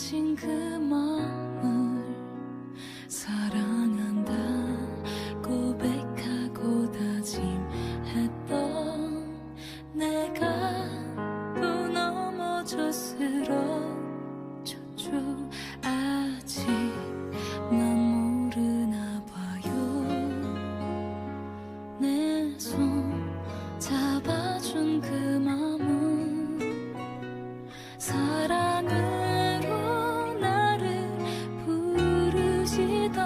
가진 그 마음을 사랑한다 고백하고 다짐했던 내가 또 넘어져 쓰러졌죠. 아직 난 모르나 봐요. 내 손 잡아준 그 마음은 사랑으로 나를 부르시던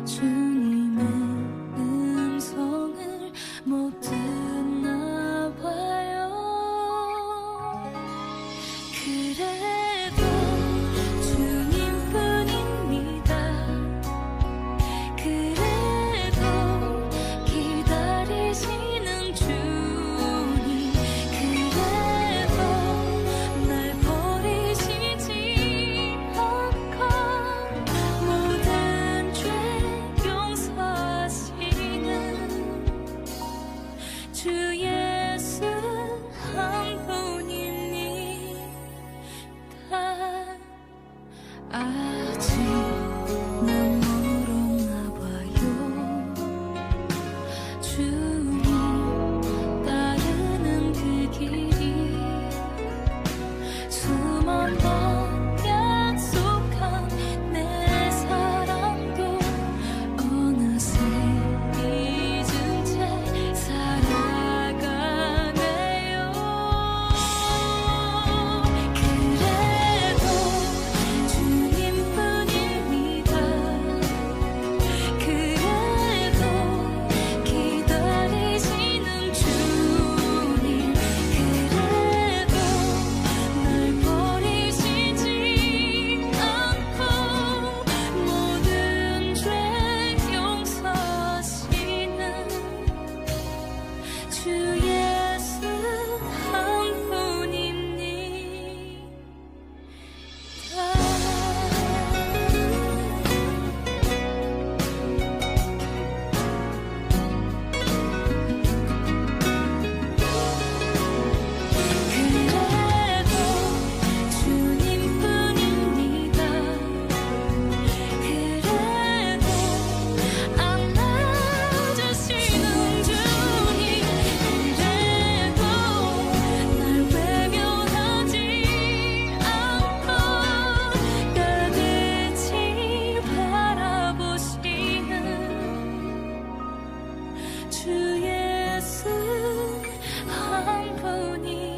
주님의 음성을 못 듣나 봐요. 그래도 주님뿐입니다. 그래도 기다리시는 주님, 그래도 날 버리시지 않고 모든 죄 용서하시는 주 예수 한 분입니다. 아직 난 모르나 봐요. 주님 따르는 그 길이 수만 번 약속한 내 사랑도 어느새 잊은 채 살아가네요. 그래도 주님뿐입니다. 그래도 기다리시는 주님, 그래도 날 버리시지 않고 모든 죄 용서하시는 주 예수 한 그래도 주님뿐입니다. 그래도 안아주시는 주님, 그래도 날 외면하지 않고 끝없이 바라보시는 주 예수 한 분입니다.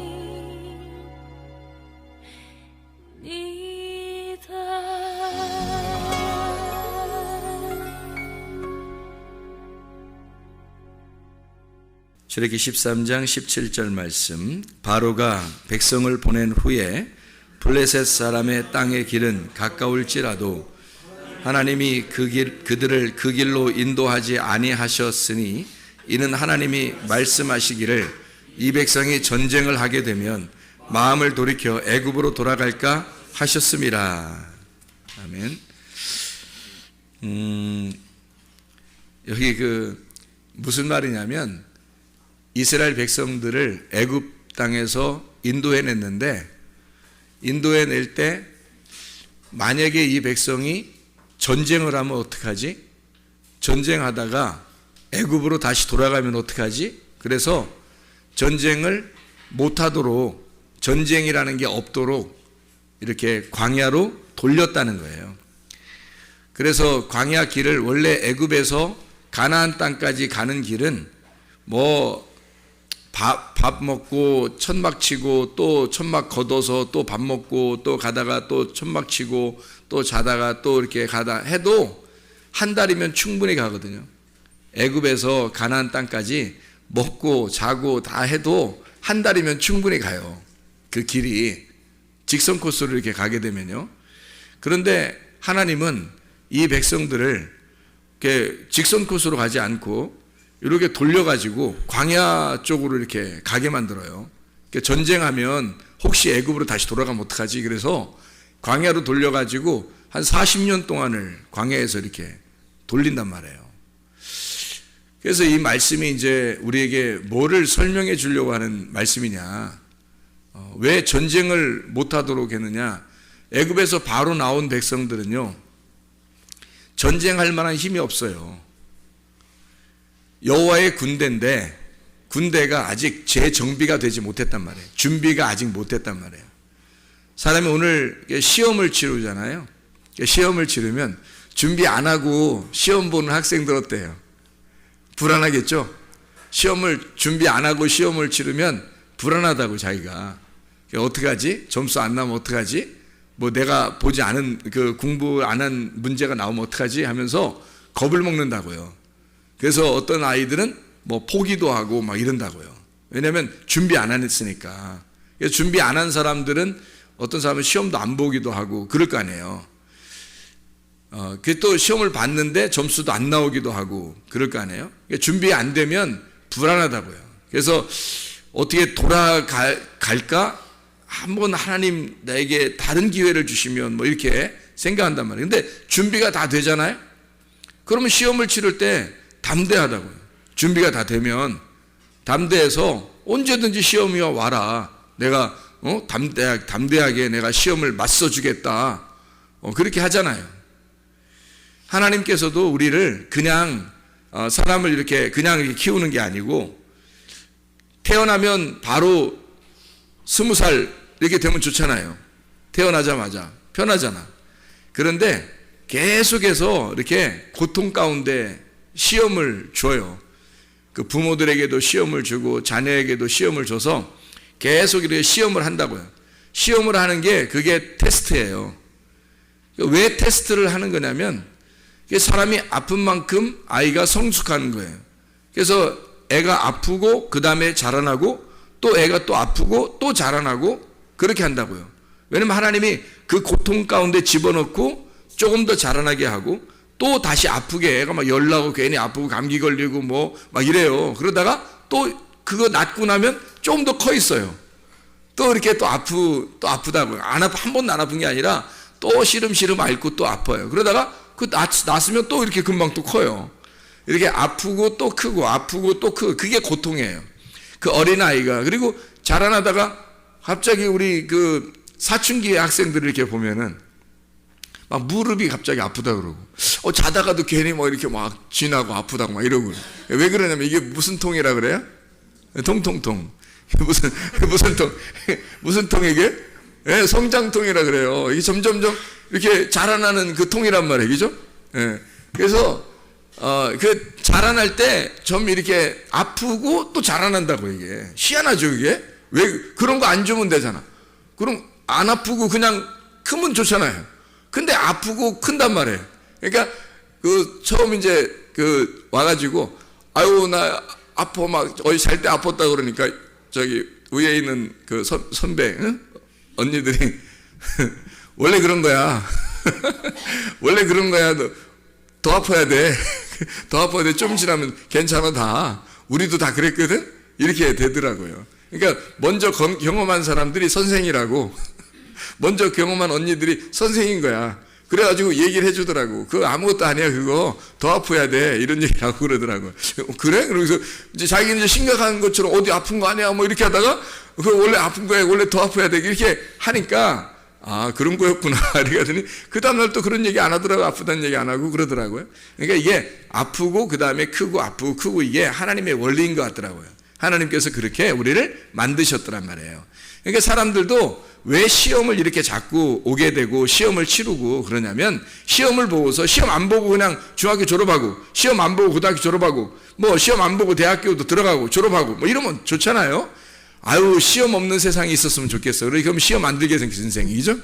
출애굽기 13장 17절 말씀. 바로가 백성을 보낸 후에 블레셋 사람의 땅의 길은 가까울지라도 하나님이 그들을 그 길로 인도하지 아니하셨으니 이는 하나님이 말씀하시기를 이 백성이 전쟁을 하게 되면 마음을 돌이켜 애굽으로 돌아갈까 하셨음이라. 아멘. 여기 무슨 말이냐면 이스라엘 백성들을 애굽 땅에서 인도해냈는데, 인도해낼 때 만약에 이 백성이 전쟁을 하면 어떡하지? 전쟁하다가 애굽으로 다시 돌아가면 어떡하지? 그래서 전쟁을 못하도록, 전쟁이라는 게 없도록 이렇게 광야로 돌렸다는 거예요. 그래서 광야 길을, 원래 애굽에서 가나안 땅까지 가는 길은 밥 먹고 천막 치고 또 천막 걷어서 또 밥 먹고 또 가다가 또 천막 치고 또 자다가 또 이렇게 가다 해도 한 달이면 충분히 가거든요. 애굽에서 가나안 땅까지 먹고 자고 다 해도 한 달이면 충분히 가요. 그 길이 직선 코스로 이렇게 가게 되면요. 그런데 하나님은 이 백성들을 이렇게 직선 코스로 가지 않고 이렇게 돌려가지고 광야 쪽으로 이렇게 가게 만들어요. 전쟁하면 혹시 애굽으로 다시 돌아가면 어떡하지? 그래서 광야로 돌려가지고 한 40년 동안을 광야에서 이렇게 돌린단 말이에요. 그래서 이 말씀이 이제 우리에게 뭐를 설명해 주려고 하는 말씀이냐, 왜 전쟁을 못하도록 했느냐, 애굽에서 바로 나온 백성들은요, 전쟁할 만한 힘이 없어요. 여호와의 군대인데 군대가 아직 재정비가 되지 못했단 말이에요. 준비가 아직 못했단 말이에요. 사람이 오늘 시험을 치르잖아요. 시험을 치르면 준비 안 하고 시험 보는 학생들 어때요? 불안하겠죠? 시험을 준비 안 하고 시험을 치르면 불안하다고 자기가. 어떻게 하지? 점수 안 나오면 어떡하지? 뭐 내가 보지 않은 그 공부 안 한 문제가 나오면 어떡하지? 하면서 겁을 먹는다고요. 그래서 어떤 아이들은 뭐 포기도 하고 막 이런다고요. 왜냐하면 준비 안 했으니까. 그래서 준비 안 한 사람들은 어떤 사람은 시험도 안 보기도 하고 그럴 거 아니에요. 그 또 시험을 봤는데 점수도 안 나오기도 하고 그럴 거 아니에요. 그러니까 준비 안 되면 불안하다고요. 그래서 어떻게 돌아갈까? 한번 하나님 나에게 다른 기회를 주시면 뭐 이렇게 생각한단 말이에요. 근데 준비가 다 되잖아요. 그러면 시험을 치를 때 담대하다고요. 준비가 다 되면 담대해서 언제든지 시험이 와라. 내가 담대하게 내가 시험을 맞서주겠다. 그렇게 하잖아요. 하나님께서도 우리를 그냥 사람을 이렇게 그냥 이렇게 키우는 게 아니고 태어나면 바로 20살 이렇게 되면 좋잖아요. 태어나자마자 편하잖아. 그런데 계속해서 이렇게 고통 가운데 시험을 줘요. 그 부모들에게도 시험을 주고 자녀에게도 시험을 줘서 계속 이렇게 시험을 한다고요. 시험을 하는 게 그게 테스트예요. 왜 테스트를 하는 거냐면 사람이 아픈 만큼 아이가 성숙하는 거예요. 그래서 애가 아프고 그 다음에 자라나고 또 애가 또 아프고 또 자라나고 그렇게 한다고요. 왜냐면 하나님이 그 고통 가운데 집어넣고 조금 더 자라나게 하고 또 다시 아프게 애가 막 열나고 괜히 아프고 감기 걸리고 뭐 막 이래요. 그러다가 또 그거 낫고 나면 조금 더 커 있어요. 또 이렇게 또 아프다고요. 한 번도 안 아픈 게 아니라 또 시름시름 앓고 또 아파요. 그러다가 그 낫으면 또 이렇게 금방 또 커요. 이렇게 아프고 또 크고 아프고 또 크고 그게 고통이에요. 그 어린아이가. 그리고 자라나다가 갑자기 우리 그 사춘기 학생들을 이렇게 보면은 막 무릎이 갑자기 아프다 그러고 자다가도 괜히 뭐 이렇게 막 쥐나고 아프다고 막 이러고. 왜 그러냐면 이게 무슨 통이라 그래요? 통통통. 무슨 통 이게? 예, 성장통이라 그래요. 이게 점점점 이렇게 자라나는 그 통이란 말이에요. 그죠? 예. 그래서 그 자라날 때 좀 이렇게 아프고 또 자라난다고 이게. 희한하죠, 이게? 왜 그런 거 안 주면 되잖아. 그럼 안 아프고 그냥 크면 좋잖아요. 근데 아프고 큰단 말이에요. 그러니까 그 처음 이제 그 와가지고 아유 나 아파 막 어디 잘 때 아팠다 그러니까 저기 위에 있는 그 선배 응? 언니들이 원래 그런 거야. 원래 그런 거야. 더 아파야 돼. 더 아파야 돼. 좀 지나면 괜찮아 다. 우리도 다 그랬거든. 이렇게 되더라고요. 그러니까 먼저 경험한 사람들이 선생이라고. 먼저 경험한 언니들이 선생인 거야. 그래가지고 얘기를 해주더라고. 그거 아무것도 아니야. 그거 더 아파야 돼. 이런 얘기를 하고 그러더라고. 그래? 그래서 이제 자기는 이제 심각한 것처럼 어디 아픈 거 아니야? 뭐 이렇게 하다가 그거 원래 아픈 거야. 원래 더 아파야 돼. 이렇게 하니까 아 그런 거였구나. 이렇게 하더니 그 다음날 또 그런 얘기 안 하더라고. 아프다는 얘기 안 하고 그러더라고요. 그러니까 이게 아프고 그 다음에 크고 아프고 크고 이게 하나님의 원리인 것 같더라고요. 하나님께서 그렇게 우리를 만드셨더란 말이에요. 그러니까 사람들도 왜 시험을 이렇게 자꾸 오게 되고 시험을 치르고 그러냐면 시험을 보고서 시험 안 보고 그냥 중학교 졸업하고 시험 안 보고 고등학교 졸업하고 뭐 시험 안 보고 대학교도 들어가고 졸업하고 뭐 이러면 좋잖아요. 아유 시험 없는 세상이 있었으면 좋겠어. 그럼 시험 안 들게 생긴 인생이죠.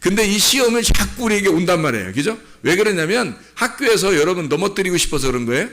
근데 이 시험을 자꾸 우리에게 온단 말이에요. 그죠? 왜 그러냐면 학교에서 여러분 넘어뜨리고 싶어서 그런 거예요?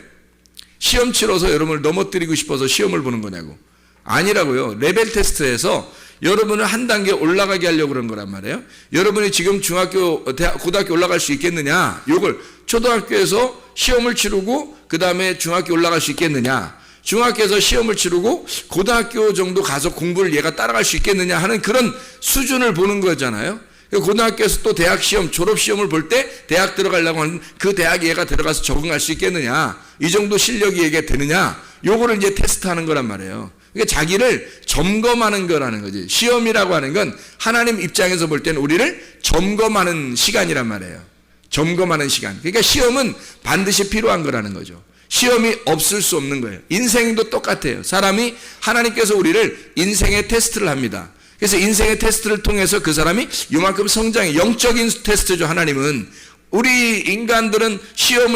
시험 치러서 여러분을 넘어뜨리고 싶어서 시험을 보는 거냐고. 아니라고요. 레벨 테스트에서 여러분을 한 단계 올라가게 하려고 그런 거란 말이에요. 여러분이 지금 중학교, 대학, 고등학교 올라갈 수 있겠느냐? 요걸 초등학교에서 시험을 치르고 그 다음에 중학교 올라갈 수 있겠느냐? 중학교에서 시험을 치르고 고등학교 정도 가서 공부를 얘가 따라갈 수 있겠느냐 하는 그런 수준을 보는 거잖아요. 고등학교에서 또 대학 시험, 졸업 시험을 볼 때 대학 들어가려고 하는 그 대학에 얘가 들어가서 적응할 수 있겠느냐? 이 정도 실력이 얘게 되느냐? 요거를 이제 테스트하는 거란 말이에요. 그러니까 자기를 점검하는 거라는 거지. 시험이라고 하는 건 하나님 입장에서 볼 때는 우리를 점검하는 시간이란 말이에요. 점검하는 시간. 그러니까 시험은 반드시 필요한 거라는 거죠. 시험이 없을 수 없는 거예요. 인생도 똑같아요. 사람이 하나님께서 우리를 인생의 테스트를 합니다. 그래서 인생의 테스트를 통해서 그 사람이 이만큼 성장해. 영적인 테스트죠. 하나님은. 우리 인간들은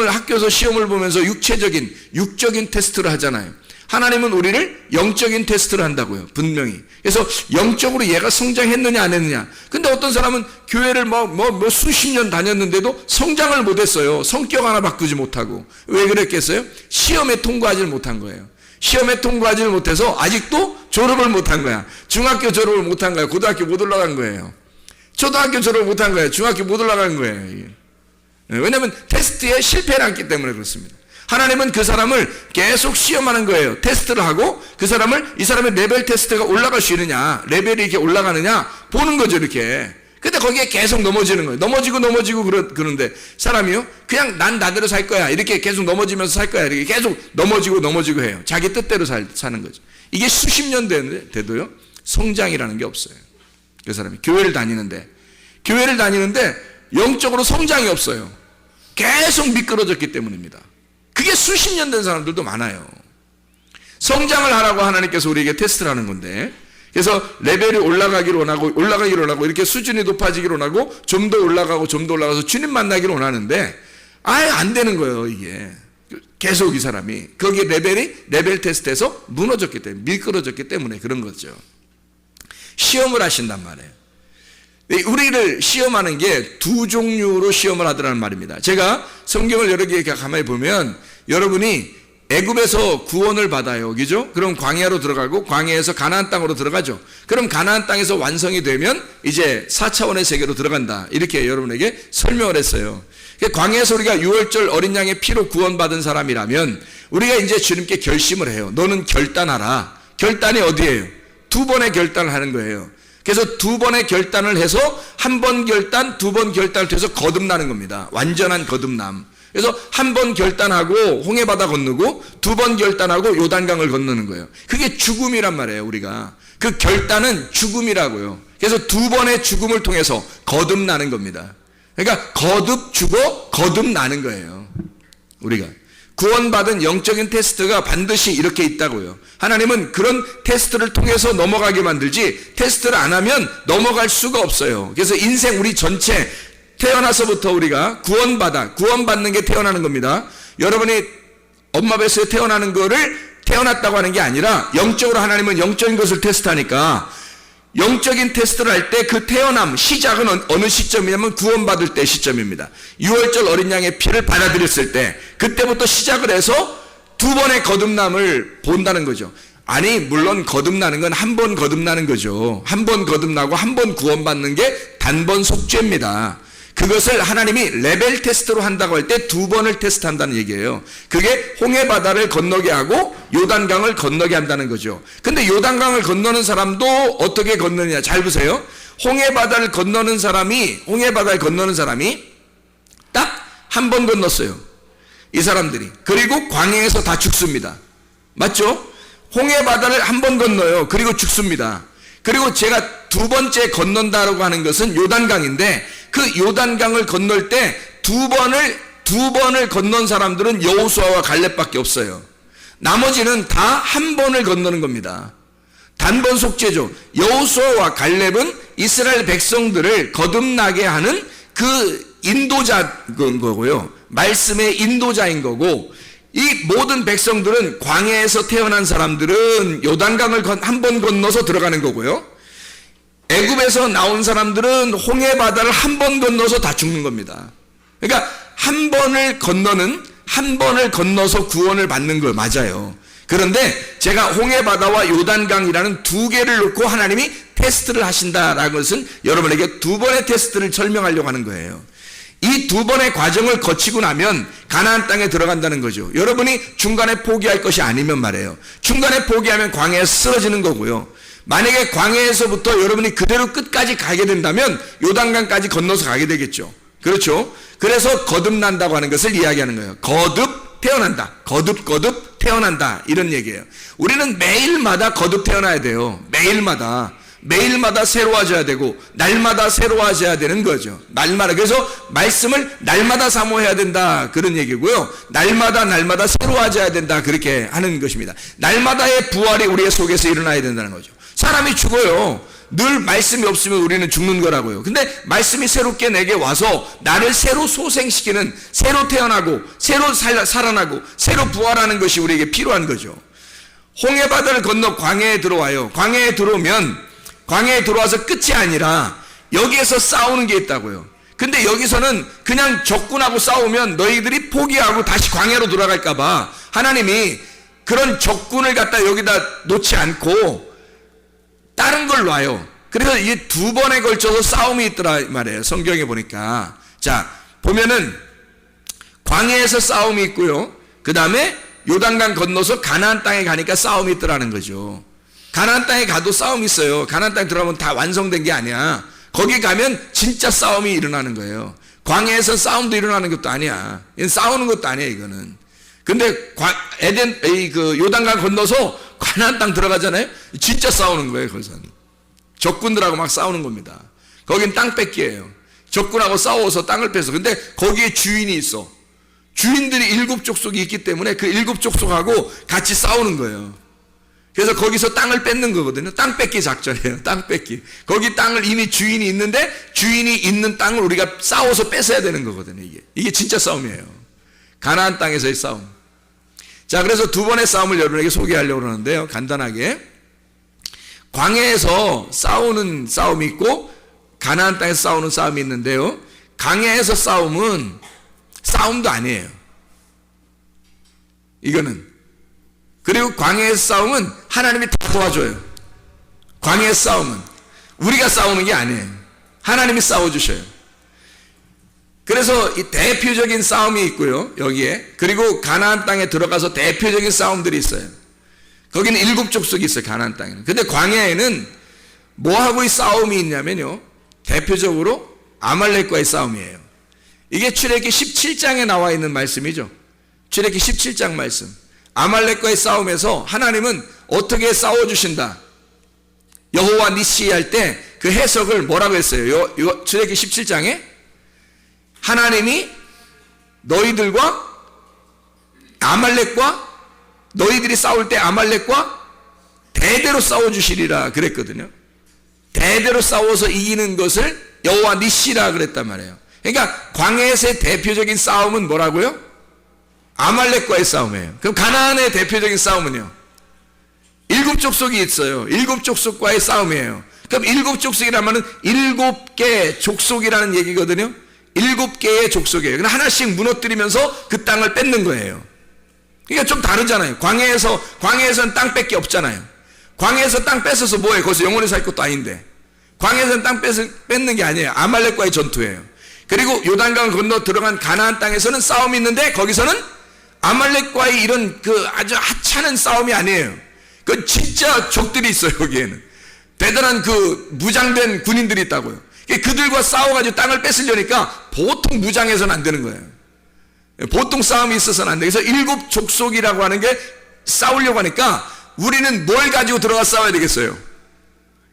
학교에서 시험을 보면서 육적인 테스트를 하잖아요. 하나님은 우리를 영적인 테스트를 한다고요. 분명히. 그래서 영적으로 얘가 성장했느냐 안 했느냐. 근데 어떤 사람은 교회를 수십 년 다녔는데도 성장을 못했어요. 성격 하나 바꾸지 못하고. 왜 그랬겠어요? 시험에 통과하지 못한 거예요. 시험에 통과하지 못해서 아직도 졸업을 못한 거야. 중학교 졸업을 못한 거야. 고등학교 못 올라간 거예요. 초등학교 졸업을 못한 거예요. 중학교 못 올라간 거예요. 왜냐하면 테스트에 실패를 했기 때문에 그렇습니다. 하나님은 그 사람을 계속 시험하는 거예요. 테스트를 하고 이 사람의 레벨 테스트가 올라갈 수 있느냐, 레벨이 이렇게 올라가느냐 보는 거죠, 이렇게. 근데 거기에 계속 넘어지는 거예요. 넘어지고 그러는데 사람이요, 그냥 난 나대로 살 거야. 이렇게 계속 넘어지면서 살 거야. 이렇게 계속 넘어지고 해요. 자기 뜻대로 사는 거죠. 이게 수십 년 돼도요, 성장이라는 게 없어요. 그 사람이 교회를 다니는데 영적으로 성장이 없어요. 계속 미끄러졌기 때문입니다. 그게 수십 년 된 사람들도 많아요. 성장을 하라고 하나님께서 우리에게 테스트를 하는 건데, 그래서 레벨이 올라가기를 원하고 이렇게 수준이 높아지기를 원하고 좀 더 올라가서 주님 만나기를 원하는데 아예 안 되는 거예요. 이게 계속 이 사람이 거기 레벨 테스트에서 무너졌기 때문에, 미끄러졌기 때문에 그런 거죠. 시험을 하신단 말이에요. 우리를 시험하는 게 두 종류로 시험을 하더라는 말입니다. 제가 성경을 여러 개 가만히 보면 여러분이 애굽에서 구원을 받아요. 그죠? 그럼 광야로 들어가고 광야에서 가나안 땅으로 들어가죠. 그럼 가나안 땅에서 완성이 되면 이제 4차원의 세계로 들어간다. 이렇게 여러분에게 설명을 했어요. 광야에서 우리가 6월절 어린 양의 피로 구원받은 사람이라면 우리가 이제 주님께 결심을 해요. 너는 결단하라. 결단이 어디예요? 2번의 결단을 하는 거예요. 그래서 2번의 결단을 해서 1번 결단, 2번 결단을 통해서 거듭나는 겁니다. 완전한 거듭남. 그래서 1번 결단하고 홍해바다 건너고 2번 결단하고 요단강을 건너는 거예요. 그게 죽음이란 말이에요. 우리가 그 결단은 죽음이라고요. 그래서 2번의 죽음을 통해서 거듭나는 겁니다. 그러니까 거듭나는 거예요. 우리가 구원받은 영적인 테스트가 반드시 이렇게 있다고요. 하나님은 그런 테스트를 통해서 넘어가게 만들지 테스트를 안 하면 넘어갈 수가 없어요. 그래서 인생 우리 전체 태어나서부터 우리가 구원받는 게 태어나는 겁니다. 여러분이 엄마 뱃속에 태어나는 거를 태어났다고 하는 게 아니라 영적으로 하나님은 영적인 것을 테스트하니까 영적인 테스트를 할 때 그 태어남 시작은 어느 시점이냐면 구원받을 때 시점입니다. 6월절 어린 양의 피를 받아들였을 때 그때부터 시작을 해서 2번의 거듭남을 본다는 거죠. 아니 물론 거듭나는 건 1번 거듭나는 거죠. 1번 거듭나고 1번 구원받는 게 단번 속죄입니다. 그것을 하나님이 레벨 테스트로 한다고 할 때 2번을 테스트한다는 얘기예요. 그게 홍해바다를 건너게 하고 요단강을 건너게 한다는 거죠. 근데 요단강을 건너는 사람도 어떻게 건너느냐 잘 보세요. 홍해바다를 건너는 사람이 딱 1번 건넜어요. 이 사람들이. 그리고 광야에서 다 죽습니다. 맞죠? 홍해바다를 1번 건너요. 그리고 죽습니다. 그리고 제가 2번째 건넌다라고 하는 것은 요단강인데 그 요단강을 건널 때 2번을 건넌 사람들은 여호수아와 갈렙밖에 없어요. 나머지는 다 1번을 건너는 겁니다. 단번 속죄죠. 여호수아와 갈렙은 이스라엘 백성들을 거듭나게 하는 그 인도자인 거고요. 말씀의 인도자인 거고 이 모든 백성들은 광야에서 태어난 사람들은 요단강을 1번 건너서 들어가는 거고요. 애굽에서 나온 사람들은 홍해바다를 1번 건너서 다 죽는 겁니다. 그러니까 1번을 건너서 구원을 받는 거 맞아요. 그런데 제가 홍해바다와 요단강이라는 2개를 놓고 하나님이 테스트를 하신다라는 것은 여러분에게 2번의 테스트를 설명하려고 하는 거예요. 이 2번의 과정을 거치고 나면 가나안 땅에 들어간다는 거죠. 여러분이 중간에 포기할 것이 아니면 말이에요. 중간에 포기하면 광야에 쓰러지는 거고요. 만약에 광야에서부터 여러분이 그대로 끝까지 가게 된다면 요단강까지 건너서 가게 되겠죠. 그렇죠? 그래서 거듭난다고 하는 것을 이야기하는 거예요. 거듭 태어난다. 거듭 태어난다 이런 얘기예요. 우리는 매일마다 거듭 태어나야 돼요. 매일마다 새로워져야 되고 날마다 새로워져야 되는 거죠. 날마다. 그래서 말씀을 날마다 사모해야 된다 그런 얘기고요. 날마다 새로워져야 된다 그렇게 하는 것입니다. 날마다의 부활이 우리의 속에서 일어나야 된다는 거죠. 사람이 죽어요. 늘 말씀이 없으면 우리는 죽는 거라고요. 근데 말씀이 새롭게 내게 와서 나를 새로 소생시키는, 새로 태어나고 새로 살아나고 새로 부활하는 것이 우리에게 필요한 거죠. 홍해바다를 건너 광야에 들어와요. 광야에 들어와서 끝이 아니라 여기에서 싸우는 게 있다고요. 근데 여기서는 그냥 적군하고 싸우면 너희들이 포기하고 다시 광야로 돌아갈까봐 하나님이 그런 적군을 갖다 여기다 놓지 않고 다른 걸 놔요. 그래서 이게 2번에 걸쳐서 싸움이 있더라 말이에요. 성경에 보니까. 자, 보면은 광야에서 싸움이 있고요. 그 다음에 요단강 건너서 가나안 땅에 가니까 싸움이 있더라는 거죠. 가나안 땅에 가도 싸움이 있어요. 가나안 땅에 들어가면 다 완성된 게 아니야. 거기 가면 진짜 싸움이 일어나는 거예요. 광야에서 싸움도 일어나는 것도 아니야. 이건 싸우는 것도 아니야, 이거는. 근데 요단강 건너서 가나안 땅 들어가잖아요. 진짜 싸우는 거예요. 거기서는 적군들하고 막 싸우는 겁니다. 거긴 땅 뺏기예요. 적군하고 싸워서 땅을 뺏어. 근데 거기에 주인이 있어. 주인들이 7족속이 있기 때문에 그 7족속하고 같이 싸우는 거예요. 그래서 거기서 땅을 뺏는 거거든요. 땅 뺏기 작전이에요. 땅 뺏기. 거기 땅을 이미 주인이 있는데 주인이 있는 땅을 우리가 싸워서 뺏어야 되는 거거든요. 이게 진짜 싸움이에요. 가나안 땅에서의 싸움. 자, 그래서 2번의 싸움을 여러분에게 소개하려고 그러는데요. 간단하게. 광야에서 싸우는 싸움이 있고 가나안 땅에서 싸우는 싸움이 있는데요. 광야에서 싸움은 싸움도 아니에요. 이거는. 그리고 광야에서 싸움은 하나님이 다 도와줘요. 광야의 싸움은 우리가 싸우는 게 아니에요. 하나님이 싸워주셔요. 그래서 이 대표적인 싸움이 있고요, 여기에. 그리고 가나안 땅에 들어가서 대표적인 싸움들이 있어요. 거기는 7족속이 있어요, 가나안 땅에는. 근데 광야에는 뭐하고 이 싸움이 있냐면요, 대표적으로 아말렉과의 싸움이에요. 이게 출애굽기 17장에 나와 있는 말씀이죠. 출애굽기 17장 말씀. 아말렉과의 싸움에서 하나님은 어떻게 싸워주신다, 여호와 니시 할 때 그 해석을 뭐라고 했어요? 출애굽기 17장에 하나님이 너희들과 아말렉과 너희들이 싸울 때 아말렉과 대대로 싸워주시리라 그랬거든요. 대대로 싸워서 이기는 것을 여호와 니시라 그랬단 말이에요. 그러니까 광야에서의 대표적인 싸움은 뭐라고요? 아말렉과의 싸움이에요. 그럼 가나안의 대표적인 싸움은요? 7족속이 있어요. 7족속과의 싸움이에요. 그럼 7족속이라면 7개 족속이라는 얘기거든요. 7개의 족속이에요. 그냥 하나씩 무너뜨리면서 그 땅을 뺏는 거예요. 그러니까 좀 다르잖아요. 광야에서는 땅 뺏기 없잖아요. 광야에서 땅 뺏어서 뭐해? 거기서 영원히 살 것도 아닌데. 광야에서는 땅 뺏는 게 아니에요. 아말렉과의 전투예요. 그리고 요단강 건너 들어간 가나안 땅에서는 싸움이 있는데 거기서는 아말렉과의 이런 그 아주 하찮은 싸움이 아니에요. 그 진짜 적들이 있어요. 거기에는 대단한 그 무장된 군인들이 있다고요. 그들과 싸워가지고 땅을 뺏으려니까 보통 무장해서는 안 되는 거예요. 보통 싸움이 있어서는 안 돼요. 그래서 7족속이라고 하는 게 싸우려고 하니까 우리는 뭘 가지고 들어가 싸워야 되겠어요?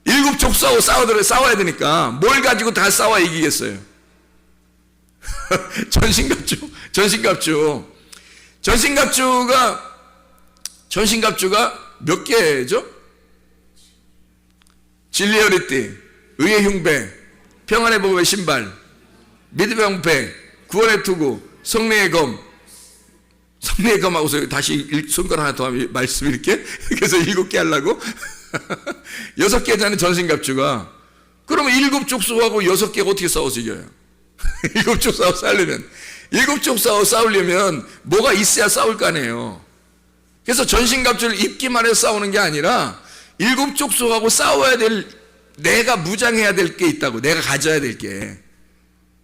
7족속하고 싸워야 되니까 뭘 가지고 다 싸워 이기겠어요? 전신갑주가 몇 개죠? 진리의 허리띠, 의의 흉배, 평안의 복음의 신발, 믿음의 방패, 구원의 투구, 성령의 검. 성령의 검하고서 다시 손가락 하나 더 하면 말씀 이렇게. 그래서 7개 하려고. 6개잖아요, 전신갑주가. 그러면 7족속하고 6개가 어떻게 싸워서 이겨요? 7족속하고 싸우려면 뭐가 있어야 싸울 거 아니에요. 그래서 전신갑주를 입기만 해서 싸우는 게 아니라 7족속하고 싸워야 될, 내가 무장해야 될 게 있다고. 내가 가져야 될 게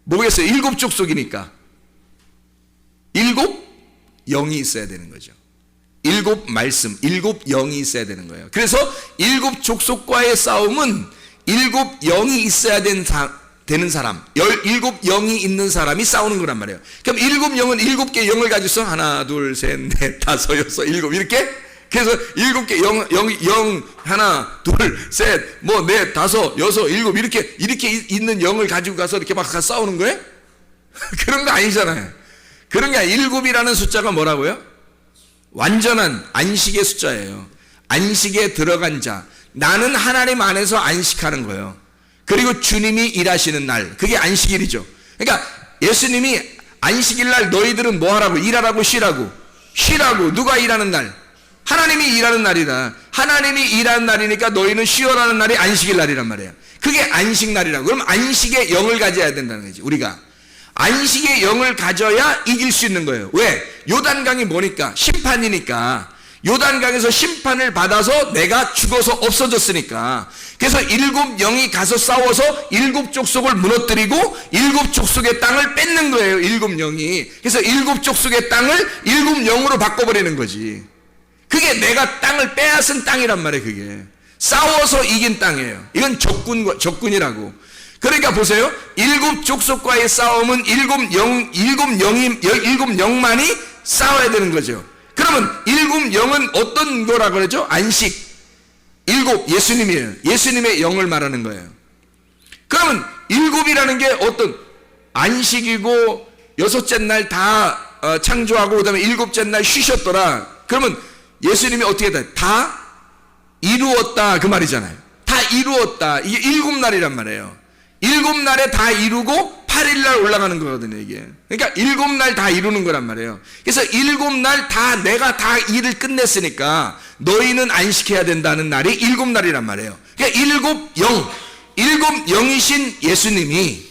뭐겠어요? 7족속이니까 7 영이 있어야 되는 거죠. 7 말씀, 7 영이 있어야 되는 거예요. 그래서 7족속과의 싸움은 7 영이 있어야 되는 되는 사람, 17영이 있는 사람이 싸우는 거란 말이에요. 그럼 7영은 7개 영을 가지고 있어. 하나, 둘, 셋, 넷, 다섯, 여섯, 일곱 이렇게. 그래서 7개 영, 하나, 둘, 셋, 뭐 넷, 다섯, 여섯, 일곱 이렇게 있는 영을 가지고 가서 이렇게 막 싸우는 거예요? 그런 거 아니잖아요. 그런 게 아니라 7이라는 숫자가 뭐라고요? 완전한 안식의 숫자예요. 안식에 들어간 자. 나는 하나님 안에서 안식하는 거예요. 그리고 주님이 일하시는 날, 그게 안식일이죠. 그러니까 예수님이 안식일 날 너희들은 뭐 하라고? 일하라고 쉬라고? 쉬라고. 누가 일하는 날? 하나님이 일하는 날이다. 하나님이 일하는 날이니까 너희는 쉬어라는 날이 안식일 날이란 말이에요. 그게 안식 날이라고. 그럼 안식의 영을 가져야 된다는 거지. 우리가 안식의 영을 가져야 이길 수 있는 거예요. 왜? 요단강이 뭐니까? 심판이니까. 요단강에서 심판을 받아서 내가 죽어서 없어졌으니까. 그래서 7영이 가서 싸워서 7족속을 무너뜨리고 7족속의 땅을 뺏는 거예요. 7영이. 그래서 7족속의 땅을 7영으로 바꿔버리는 거지. 그게 내가 땅을 빼앗은 땅이란 말이에요. 그게 싸워서 이긴 땅이에요. 이건 적군이라고. 그러니까 보세요. 7족속과의 싸움은 7영만이 싸워야 되는 거죠. 그러면 7영은 어떤 거라 그러죠? 안식. 7 예수님이에요. 예수님의 영을 말하는 거예요. 그러면 7이라는 게 어떤 안식이고 여섯째 날 다 창조하고 그다음에 7째 날 쉬셨더라. 그러면 예수님이 어떻게 다 이루었다 그 말이잖아요. 다 이루었다. 이게 7날이란 말이에요. 7날에 다 이루고 8일날 올라가는 거거든요, 이게. 그러니까 7날 다 이루는 거란 말이에요. 그래서 7날 다 내가 다 일을 끝냈으니까 너희는 안식해야 된다는 날이 7날이란 말이에요. 그러니까 7영이신 예수님이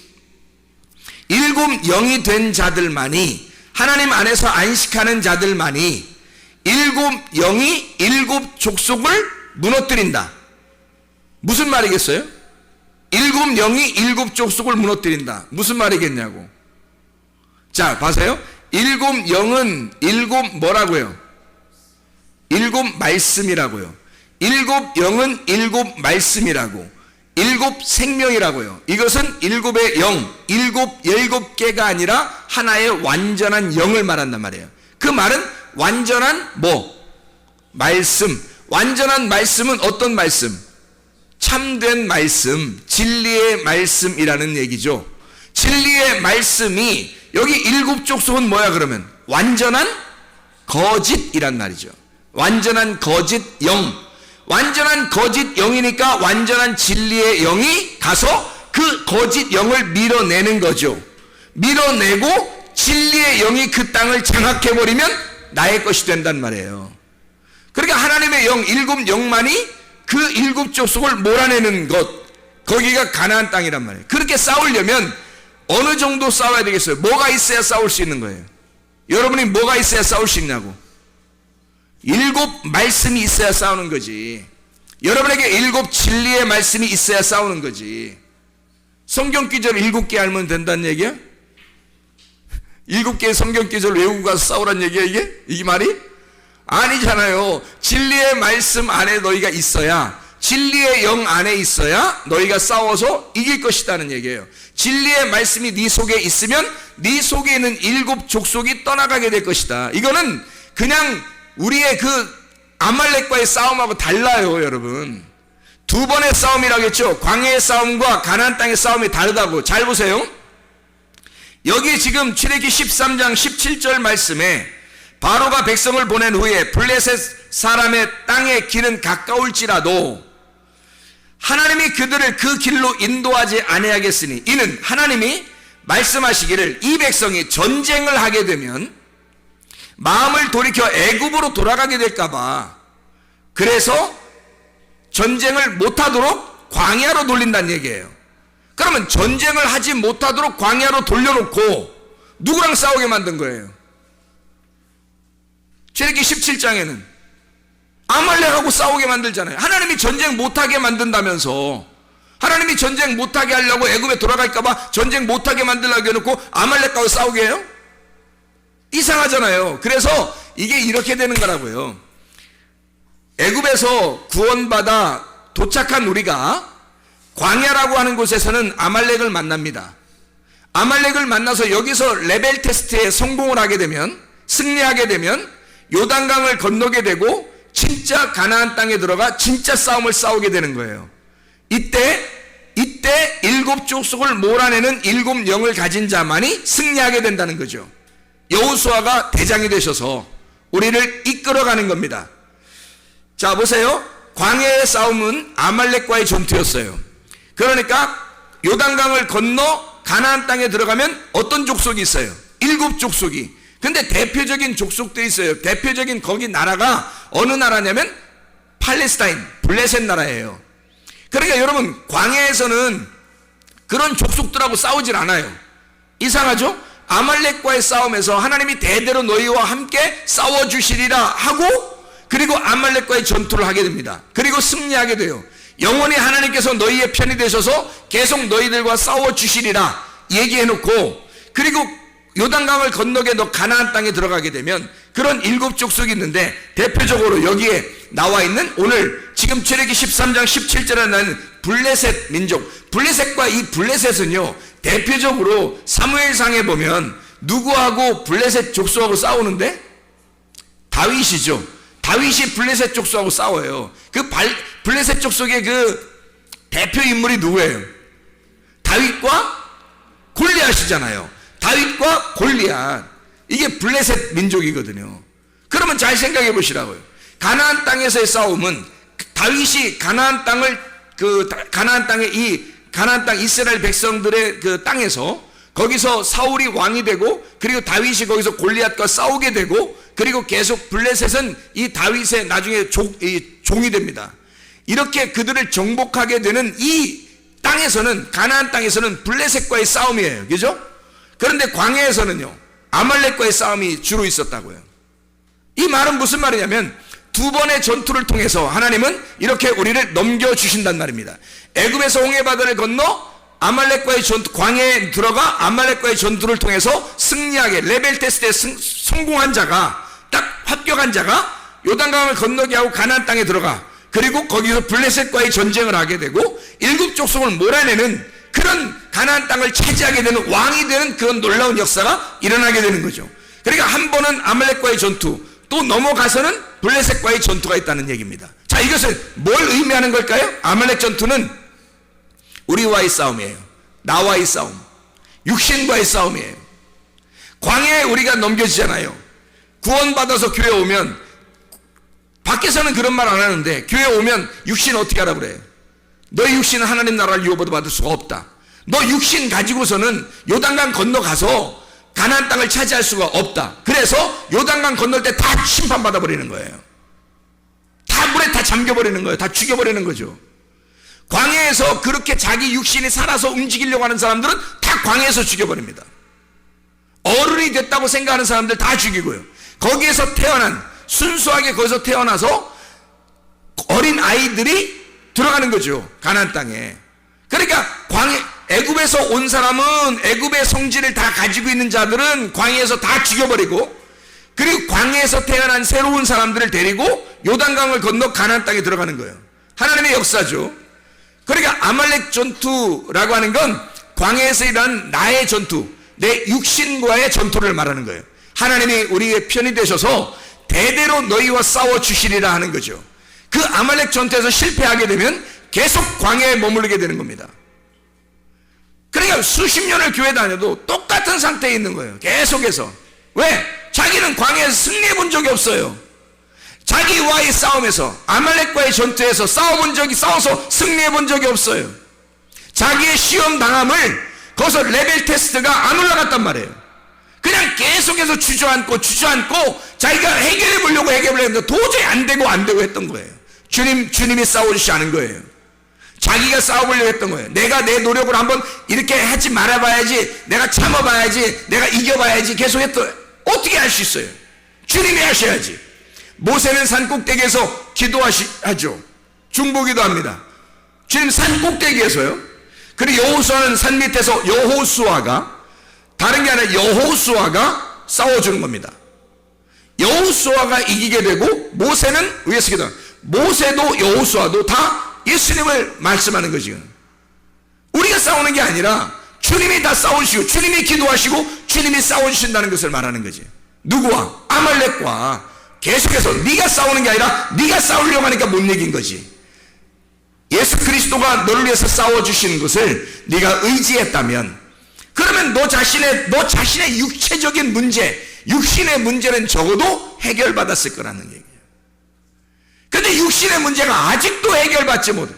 7영이 된 자들만이, 하나님 안에서 안식하는 자들만이 7영이 7족속을 무너뜨린다. 무슨 말이겠어요? 7영이 7족속을 무너뜨린다. 무슨 말이겠냐고. 자, 봐세요. 7영은 7 뭐라고요? 7 말씀이라고요. 7영은 7 말씀이라고. 7 생명이라고요. 이것은 7의 영, 7개가 아니라 하나의 완전한 영을 말한단 말이에요. 그 말은 완전한 말씀. 완전한 말씀은 어떤 말씀? 참된 말씀, 진리의 말씀이라는 얘기죠. 진리의 말씀이 여기 7족속은 뭐야 그러면? 완전한 거짓이란 말이죠. 완전한 거짓 영. 완전한 거짓 영이니까 완전한 진리의 영이 가서 그 거짓 영을 밀어내는 거죠. 밀어내고 진리의 영이 그 땅을 장악해버리면 나의 것이 된단 말이에요. 그러니까 하나님의 영, 7영만이 그 7족속을 몰아내는 것, 거기가 가나안 땅이란 말이에요. 그렇게 싸우려면 어느 정도 싸워야 되겠어요? 뭐가 있어야 싸울 수 있는 거예요? 여러분이 뭐가 있어야 싸울 수 있냐고. 7 말씀이 있어야 싸우는 거지. 여러분에게 7 진리의 말씀이 있어야 싸우는 거지. 성경 기절 7개 알면 된다는 얘기야? 7개의 성경 기절 외우고 가서 싸우란 얘기야 이게? 이 말이? 아니잖아요. 진리의 말씀 안에 너희가 있어야, 진리의 영 안에 있어야 너희가 싸워서 이길 것이다는 얘기예요. 진리의 말씀이 네 속에 있으면 네 속에 있는 7족속이 떠나가게 될 것이다. 이거는 그냥 우리의 그 아말렉과의 싸움하고 달라요, 여러분. 두 번의 싸움이라고 했죠. 광야의 싸움과 가나안 땅의 싸움이 다르다고. 잘 보세요. 여기 지금 출애굽기 13장 17절 말씀에 바로가 백성을 보낸 후에 블레셋 사람의 땅의 길은 가까울지라도 하나님이 그들을 그 길로 인도하지 아니하겠으니, 이는 하나님이 말씀하시기를 이 백성이 전쟁을 하게 되면 마음을 돌이켜 애굽으로 돌아가게 될까봐, 그래서 전쟁을 못하도록 광야로 돌린다는 얘기예요. 그러면 전쟁을 하지 못하도록 광야로 돌려놓고 누구랑 싸우게 만든 거예요? 출애굽기 17장에는 아말렉하고 싸우게 만들잖아요. 하나님이 전쟁 못하게 만든다면서, 하나님이 전쟁 못하게 하려고 애굽에 돌아갈까봐 전쟁 못하게 만들려고 해놓고 아말렉하고 싸우게 해요? 이상하잖아요. 그래서 이게 이렇게 되는 거라고요. 애굽에서 구원받아 도착한 우리가 광야라고 하는 곳에서는 아말렉을 만납니다. 아말렉을 만나서 여기서 레벨 테스트에 성공을 하게 되면, 승리하게 되면 요단강을 건너게 되고 진짜 가나안 땅에 들어가 진짜 싸움을 싸우게 되는 거예요. 이때 일곱 족속을 몰아내는 일곱 영을 가진 자만이 승리하게 된다는 거죠. 여호수아가 대장이 되셔서 우리를 이끌어가는 겁니다. 자, 보세요. 광야의 싸움은 아말렉과의 전투였어요. 그러니까 요단강을 건너 가나안 땅에 들어가면 어떤 족속이 있어요? 일곱 족속이. 근데 대표적인 족속들이 있어요. 대표적인 거기 나라가 어느 나라냐면 팔레스타인, 블레셋 나라예요. 그러니까 여러분, 광야에서는 그런 족속들하고 싸우질 않아요. 이상하죠? 아말렉과의 싸움에서 하나님이 대대로 너희와 함께 싸워주시리라 하고, 그리고 아말렉과의 전투를 하게 됩니다. 그리고 승리하게 돼요. 영원히 하나님께서 너희의 편이 되셔서 계속 너희들과 싸워주시리라 얘기해놓고, 그리고 요단강을 건너게 너 가나안 땅에 들어가게 되면 그런 일곱 족속이 있는데, 대표적으로 여기에 나와 있는 오늘 지금 출애기 13장 17절에 나는 블레셋 민족, 블레셋과 이 블레셋은요, 대표적으로 사무엘상에 보면 누구하고 블레셋 족속하고 싸우는데? 다윗이죠. 다윗이 블레셋 족속하고 싸워요. 그 블레셋 족속의 그 대표 인물이 누구예요? 다윗과 골리앗이잖아요. 다윗과 골리앗, 이게 블레셋 민족이거든요. 그러면 잘 생각해 보시라고요. 가나안 땅에서의 싸움은 다윗이 가나안 땅을 가나안 땅 이스라엘 백성들의 그 땅에서, 거기서 사울이 왕이 되고, 그리고 다윗이 거기서 골리앗과 싸우게 되고, 그리고 계속 블레셋은 이 다윗의 나중에 종이 됩니다. 이렇게 그들을 정복하게 되는 이 땅에서는, 가나안 땅에서는 블레셋과의 싸움이에요. 그죠? 그런데 광야에서는요, 아말렉과의 싸움이 주로 있었다고요. 이 말은 무슨 말이냐면, 두 번의 전투를 통해서 하나님은 이렇게 우리를 넘겨주신단 말입니다. 애굽에서 홍해바다를 건너 아말렉과의 전투, 광야에 들어가 아말렉과의 전투를 통해서 승리하게, 레벨 테스트에 성공한 자가, 딱 합격한 자가 요단강을 건너게 하고 가나안 땅에 들어가, 그리고 거기서 블레셋과의 전쟁을 하게 되고 일곱 족속을 몰아내는 그런 가나안 땅을 차지하게 되는, 왕이 되는 그런 놀라운 역사가 일어나게 되는 거죠. 그러니까 한 번은 아말렉과의 전투, 또 넘어가서는 블레셋과의 전투가 있다는 얘기입니다. 자, 이것은 뭘 의미하는 걸까요? 아말렉 전투는 우리와의 싸움이에요. 나와의 싸움, 육신과의 싸움이에요. 광야에 우리가 넘겨지잖아요. 구원받아서 교회 오면, 밖에서는 그런 말 안 하는데 교회 오면 육신 어떻게 하라 그래요? 너희 육신은 하나님 나라를 유업으로 받을 수가 없다. 너 육신 가지고서는 요단강 건너가서 가나안 땅을 차지할 수가 없다. 그래서 요단강 건널 때 다 심판받아 버리는 거예요. 다 물에 다 잠겨버리는 거예요. 다 죽여버리는 거죠. 광야에서 그렇게 자기 육신이 살아서 움직이려고 하는 사람들은 다 광야에서 죽여버립니다. 어른이 됐다고 생각하는 사람들 다 죽이고요. 거기에서 태어난, 순수하게 거기서 태어나서 어린 아이들이 들어가는 거죠, 가나안 땅에. 그러니까 애굽에서 온 사람은, 애굽의 성질을 다 가지고 있는 자들은 광야에서 다 죽여버리고, 그리고 광야에서 태어난 새로운 사람들을 데리고 요단강을 건너 가나안 땅에 들어가는 거예요. 하나님의 역사죠. 그러니까 아말렉 전투라고 하는 건 광야에서 일어난 나의 전투, 내 육신과의 전투를 말하는 거예요. 하나님이 우리의 편이 되셔서 대대로 너희와 싸워주시리라 하는 거죠. 그 아말렉 전투에서 실패하게 되면 계속 광야에 머무르게 되는 겁니다. 그러니까 수십 년을 교회 다녀도 똑같은 상태에 있는 거예요. 계속해서. 왜? 자기는 광야에서 승리해 본 적이 없어요. 자기와의 싸움에서, 아말렉과의 전투에서 싸워서 승리해 본 적이 없어요. 자기의 시험 당함을 거기서 레벨 테스트가 안 올라갔단 말이에요. 그냥 계속해서 주저앉고 자기가 해결해 보려고 했는데 도저히 안 되고 했던 거예요. 주님이 싸워주시 않은 거예요. 자기가 싸워보려고 했던 거예요. 내가 내 노력을 한번 이렇게 하지 말아봐야지, 내가 참아봐야지, 내가 이겨봐야지 계속 했던. 어떻게 할 수 있어요? 주님이 하셔야지. 모세는 산 꼭대기에서 기도하죠. 중보기도 합니다. 주님 산 꼭대기에서요. 그리고 여호수아는 산 밑에서, 여호수아가 다른 게 아니라 여호수아가 싸워주는 겁니다. 여호수아가 이기게 되고, 모세는 위에서 기도. 모세도 여호수아도 다 예수님을 말씀하는 거지. 우리가 싸우는 게 아니라 주님이 다 싸우시고 주님이 기도하시고 주님이 싸워주신다는 것을 말하는 거지. 누구와? 아말렉과. 계속해서 네가 싸우는 게 아니라 네가 싸우려고 하니까 못 이긴 거지. 예수 그리스도가 너를 위해서 싸워주시는 것을 네가 의지했다면, 그러면 너 자신의 육체적인 문제, 육신의 문제는 적어도 해결받았을 거라는 얘기예요. 근데 육신의 문제가 아직도 해결받지 못해.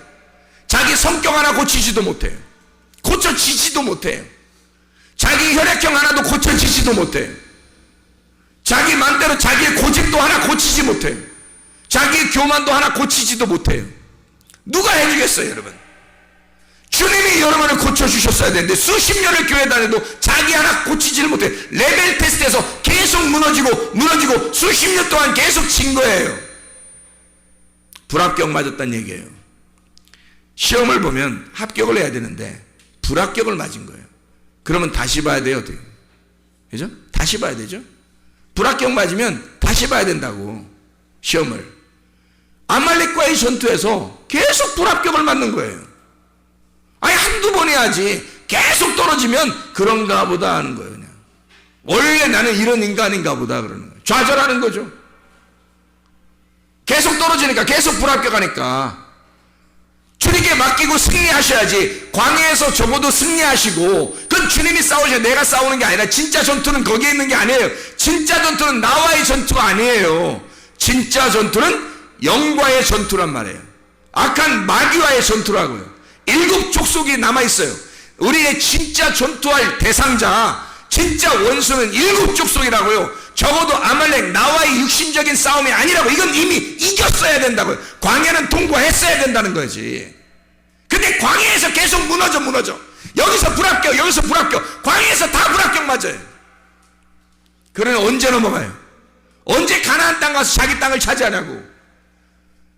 자기 성격 하나 고치지도 못해요. 고쳐지지도 못해요. 자기 혈액형 하나도 고쳐지지도 못해요. 자기 맘대로 자기의 고집도 하나 고치지 못해요. 자기의 교만도 하나 고치지도 못해요. 누가 해주겠어요, 여러분? 주님이 여러분을 고쳐주셨어야 되는데 수십 년을 교회 다녀도 자기 하나 고치지를 못해요. 레벨 테스트에서 계속 무너지고 수십 년 동안 계속 진 거예요. 불합격 맞았다는 얘기예요. 시험을 보면 합격을 해야 되는데 불합격을 맞은 거예요. 그러면 다시 봐야 돼요, 어떻게? 그죠? 다시 봐야 되죠? 불합격 맞으면 다시 봐야 된다고, 시험을. 아말렉과의 전투에서 계속 불합격을 맞는 거예요. 아니, 한두 번 해야지. 계속 떨어지면 그런가 보다 하는 거예요, 그냥. 원래 나는 이런 인간인가 보다 그러는 거예요. 좌절하는 거죠. 계속 떨어지니까, 계속 불합격하니까. 주님께 맡기고 승리하셔야지. 광야에서 적어도 승리하시고, 그건 주님이 싸우셔야, 내가 싸우는 게 아니라, 진짜 전투는 거기에 있는 게 아니에요. 진짜 전투는 나와의 전투가 아니에요. 진짜 전투는 영과의 전투란 말이에요. 악한 마귀와의 전투라고요. 7 족속이 남아있어요. 우리의 진짜 전투할 대상자, 진짜 원수는 7 족속이라고요. 적어도 아말렉, 나와의 육신적인 싸움이 아니라고. 이건 이미 이겼어야 된다고요. 광야는 통과했어야 된다는 거지. 근데 광야에서 계속 무너져. 여기서 불합격, 여기서 불합격. 광야에서 다 불합격 맞아요. 그러면 언제 넘어가요? 언제 가나안 땅 가서 자기 땅을 차지하냐고.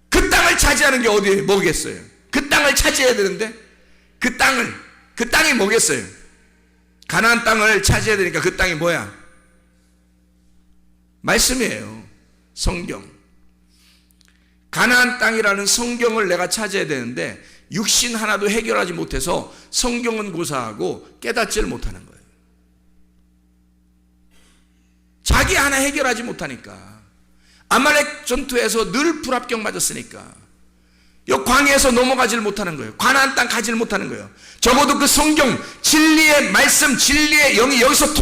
그 땅을 차지하는 게 어디에 뭐겠어요? 그 땅을 차지해야 되는데 그 땅이 뭐겠어요? 가나안 땅을 차지해야 되니까 그 땅이 뭐야? 말씀이에요. 성경. 가나안 땅이라는 성경을 내가 차지해야 되는데 육신 하나도 해결하지 못해서 성경은 고사하고 깨닫지를 못하는 거예요. 자기 하나 해결하지 못하니까. 아말렉 전투에서 늘 불합격 맞았으니까 이 광야에서 넘어가지를 못하는 거예요. 가나안 땅 가지를 못하는 거예요. 적어도 그 성경, 진리의 말씀, 진리의 영이 여기서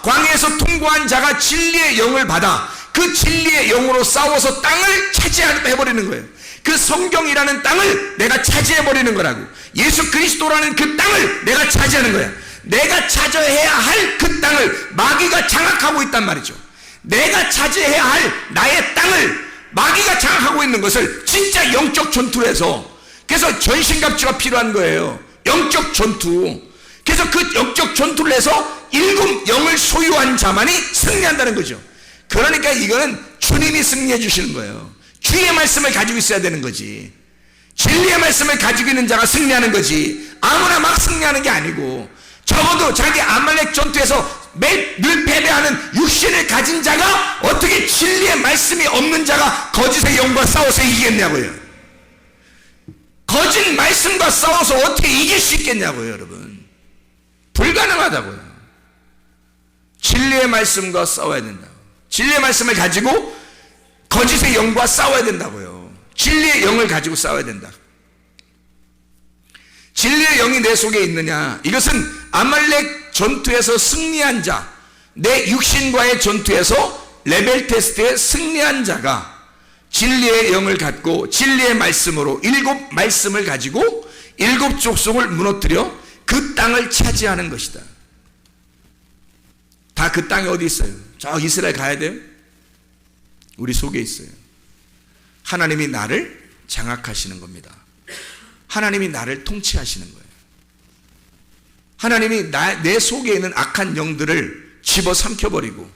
광야에서 통과한 자가 진리의 영을 받아 그 진리의 영으로 싸워서 땅을 차지해버리는 거예요. 그 성경이라는 땅을 내가 차지해버리는 거라고. 예수 그리스도라는 그 땅을 내가 차지하는 거야. 내가 차지해야 할 그 땅을 마귀가 장악하고 있단 말이죠. 내가 차지해야 할 나의 땅을 마귀가 장악하고 있는 것을 진짜 영적 전투를 해서, 그래서 전신갑주가 필요한 거예요. 영적 전투. 그래서 그 영적 전투를 해서 7 영을 소유한 자만이 승리한다는 거죠. 그러니까 이거는 주님이 승리해 주시는 거예요. 주의 말씀을 가지고 있어야 되는 거지. 진리의 말씀을 가지고 있는 자가 승리하는 거지. 아무나 막 승리하는 게 아니고, 적어도 자기 아말렉 전투에서 늘 패배하는 육신을 가진 자가 어떻게 진리의 말씀이 없는 자가 거짓의 영과 싸워서 이기겠냐고요. 거짓 말씀과 싸워서 어떻게 이길 수 있겠냐고요, 여러분. 불가능하다고요. 진리의 말씀과 싸워야 된다고. 진리의 말씀을 가지고 거짓의 영과 싸워야 된다고요. 진리의 영을 가지고 싸워야 된다. 진리의 영이 내 속에 있느냐, 이것은 아말렉 전투에서 승리한 자, 내 육신과의 전투에서 레벨 테스트에 승리한 자가 진리의 영을 갖고 진리의 말씀으로 7 말씀을 가지고 7 족속을 무너뜨려 그 땅을 차지하는 것이다. 다 그 땅이 어디 있어요? 저 이스라엘 가야 돼요? 우리 속에 있어요. 하나님이 나를 장악하시는 겁니다. 하나님이 나를 통치하시는 거예요. 하나님이 내 속에 있는 악한 영들을 집어삼켜버리고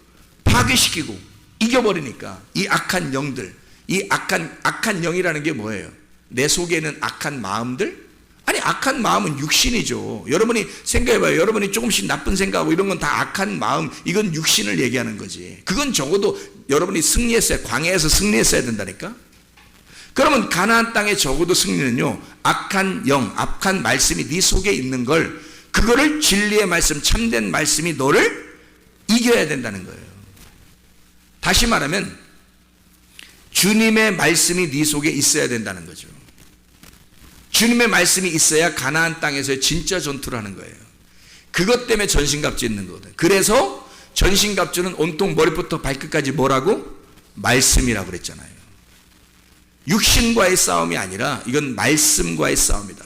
파괴시키고 이겨버리니까 이 악한 영들, 이 악한 영이라는 게 뭐예요? 내 속에 있는 악한 마음들? 아니, 악한 마음은 육신이죠. 여러분이 생각해봐요. 여러분이 조금씩 나쁜 생각하고 이런 건 다 악한 마음, 이건 육신을 얘기하는 거지. 그건 적어도 여러분이 승리했어야, 광야에서 승리했어야 된다니까. 그러면 가나안 땅에 적어도 승리는요, 악한 영, 악한 말씀이 네 속에 있는 걸, 그거를 진리의 말씀, 참된 말씀이 너를 이겨야 된다는 거예요. 다시 말하면 주님의 말씀이 네 속에 있어야 된다는 거죠. 주님의 말씀이 있어야 가나안 땅에서 진짜 전투를 하는 거예요. 그것 때문에 전신갑주 있는 거거든요. 그래서 전신갑주는 온통 머리부터 발끝까지 뭐라고? 말씀이라고 그랬잖아요. 육신과의 싸움이 아니라 이건 말씀과의 싸움이다.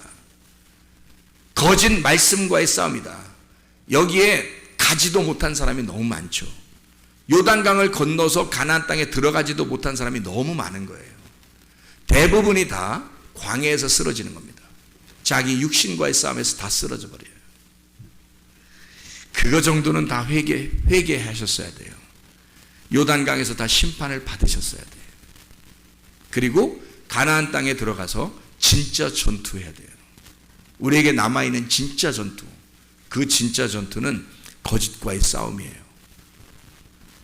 거짓 말씀과의 싸움이다. 여기에 가지도 못한 사람이 너무 많죠. 요단강을 건너서 가나안 땅에 들어가지도 못한 사람이 너무 많은 거예요. 대부분이 다 광야에서 쓰러지는 겁니다. 자기 육신과의 싸움에서 다 쓰러져 버려요. 그거 정도는 다 회개하셨어야 돼요. 요단강에서 다 심판을 받으셨어야 돼요. 그리고 가나안 땅에 들어가서 진짜 전투해야 돼요. 우리에게 남아있는 진짜 전투, 그 진짜 전투는 거짓과의 싸움이에요.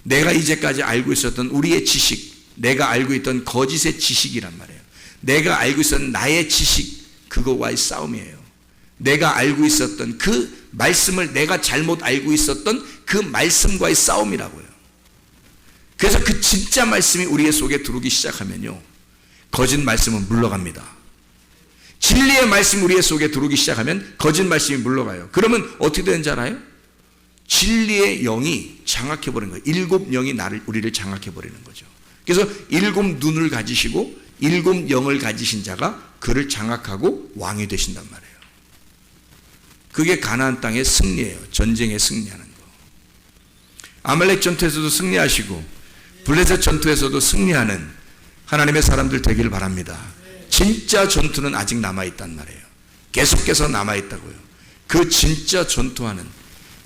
내가 이제까지 알고 있었던 우리의 지식, 내가 알고 있던 거짓의 지식이란 말이에요. 내가 알고 있었던 나의 지식, 그거와의 싸움이에요. 내가 알고 있었던 그 말씀을 내가 잘못 알고 있었던 그 말씀과의 싸움이라고요. 그래서 그 진짜 말씀이 우리의 속에 들어오기 시작하면요, 거짓 말씀은 물러갑니다. 진리의 말씀이 우리의 속에 들어오기 시작하면 거짓 말씀이 물러가요. 그러면 어떻게 되는지 알아요? 진리의 영이 장악해버리는 거예요. 7영이 우리를 장악해버리는 거죠. 그래서 7 눈을 가지시고 7 영을 가지신 자가 그를 장악하고 왕이 되신단 말이에요. 그게 가나안 땅의 승리예요. 전쟁에 승리하는 거. 아말렉 전투에서도 승리하시고 블레셋 전투에서도 승리하는 하나님의 사람들 되기를 바랍니다. 진짜 전투는 아직 남아있단 말이에요. 계속해서 남아있다고요. 그 진짜 전투하는,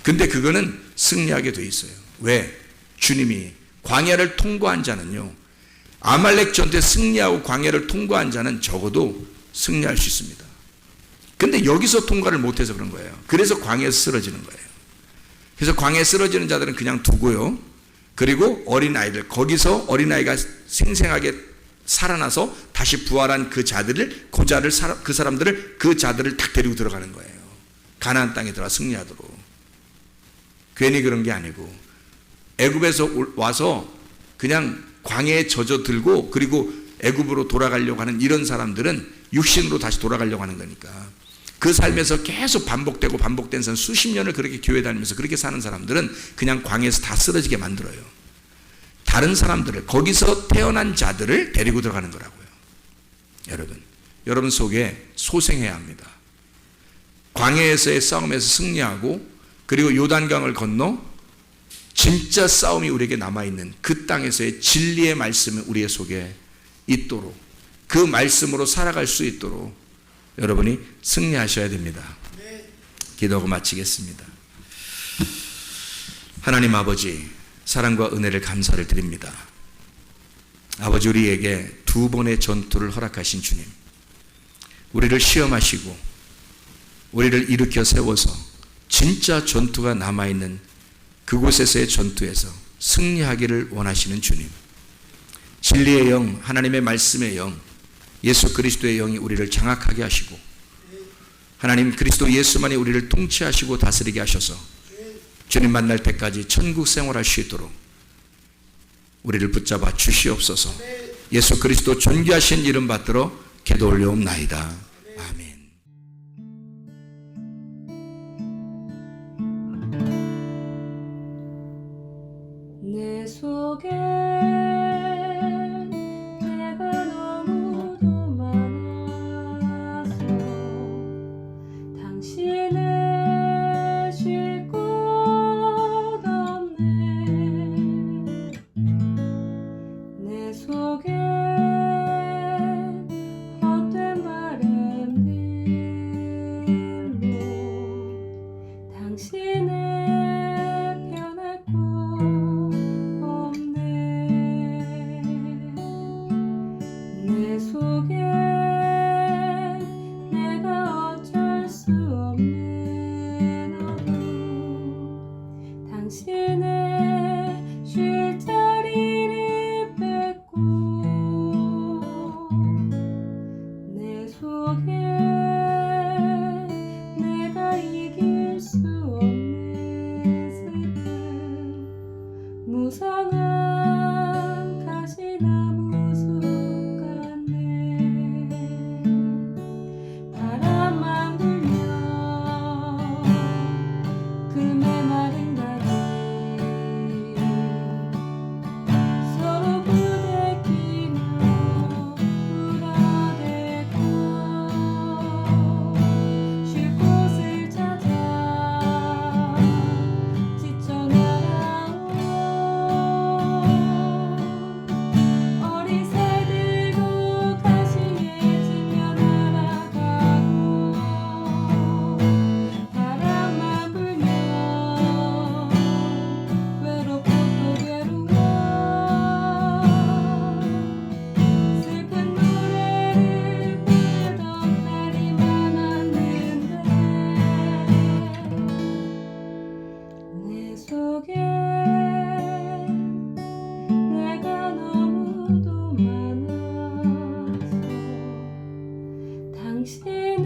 근데 그거는 승리하게 돼 있어요. 왜? 주님이 광야를 통과한 자는요, 아말렉 전투에 승리하고 광야를 통과한 자는 적어도 승리할 수 있습니다. 근데 여기서 통과를 못해서 그런 거예요. 그래서 광야에서 쓰러지는 거예요. 그래서 광야에 쓰러지는 자들은 그냥 두고요, 그리고 어린아이들, 거기서 어린아이가 생생하게 살아나서 다시 부활한 그 자들을, 그 사람들을, 그 자들을 딱 데리고 들어가는 거예요. 가나안 땅에 들어가 승리하도록. 괜히 그런 게 아니고, 애굽에서 와서 그냥 광야에 젖어들고 그리고 애굽으로 돌아가려고 하는 이런 사람들은 육신으로 다시 돌아가려고 하는 거니까, 그 삶에서 계속 반복되고 반복된 사람, 수십 년을 그렇게 교회 다니면서 그렇게 사는 사람들은 그냥 광야에서 다 쓰러지게 만들어요. 다른 사람들을, 거기서 태어난 자들을 데리고 들어가는 거라고요. 여러분 속에 소생해야 합니다. 광야에서의 싸움에서 승리하고, 그리고 요단강을 건너 진짜 싸움이 우리에게 남아있는 그 땅에서의 진리의 말씀이 우리의 속에 있도록, 그 말씀으로 살아갈 수 있도록 여러분이 승리하셔야 됩니다. 기도하고 마치겠습니다. 하나님 아버지, 사랑과 은혜를 감사를 드립니다. 아버지, 우리에게 2번의 전투를 허락하신 주님, 우리를 시험하시고 우리를 일으켜 세워서 진짜 전투가 남아있는 그곳에서의 전투에서 승리하기를 원하시는 주님, 진리의 영, 하나님의 말씀의 영, 예수 그리스도의 영이 우리를 장악하게 하시고, 하나님 그리스도 예수만이 우리를 통치하시고 다스리게 하셔서 주님 만날 때까지 천국 생활할 수 있도록 우리를 붙잡아 주시옵소서. 예수 그리스도 존귀하신 이름 받들어 기도 올려옵나이다. 아멘. 내 속에 내가 너무도 많아서 당신을 쉴 곳 없네. 내 속에 헛된 바램들로 당신을 변할 곳 없네. 내 속에 내가 어쩔 수 없네. 속에 내가 너무도 많아서 당신은